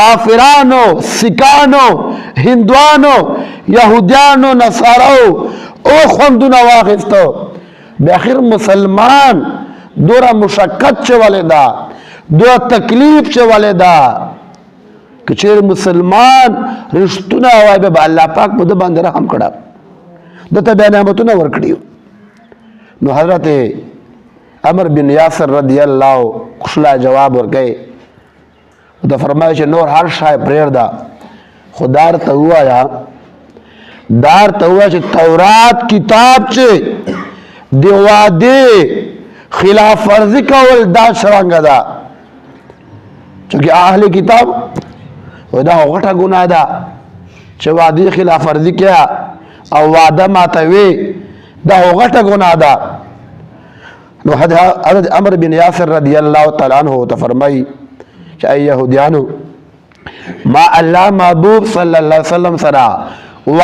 काफिरानो, सिकानो, हिंदुआनो, यहूदियानो, नसारो ओ खुंदुना वाखिस्तो बेआखिर मुसलमान दोरा मुशक्कत चे वाले दा, दोरा तकलीफ चे वाले दा कि चेर मुसलमान रिश्तुना हवाई बे अल्लाह पाक मुद बांधे रहम कड़ा दता बे नेमतुना वरकड़ी नो हजरत अमर बिन यासर रदी अल्लाह खुशला जवाब और गए तो फरमाया कि नूर हर शाय प्रेयर दा खुदार तहुआ या दार तहुआ चे तौरात किताब चे दिवादे खिलाफ वर्जी का वल्दा शरांगा दा चूंकि आहले किताब वदा होगटा गुनाह दा चे वादी खिलाफ वर्जी क्या और वादा मातवे दा होगटा गुनाह दा नो हज़रत अमर बिन यासिर रदियल्लाहु तआला अन्हु तो फरमाई कि यहूदियानो मा अल्लाह महबूब सल्लल्लाहु अलैहि वसल्लम सरा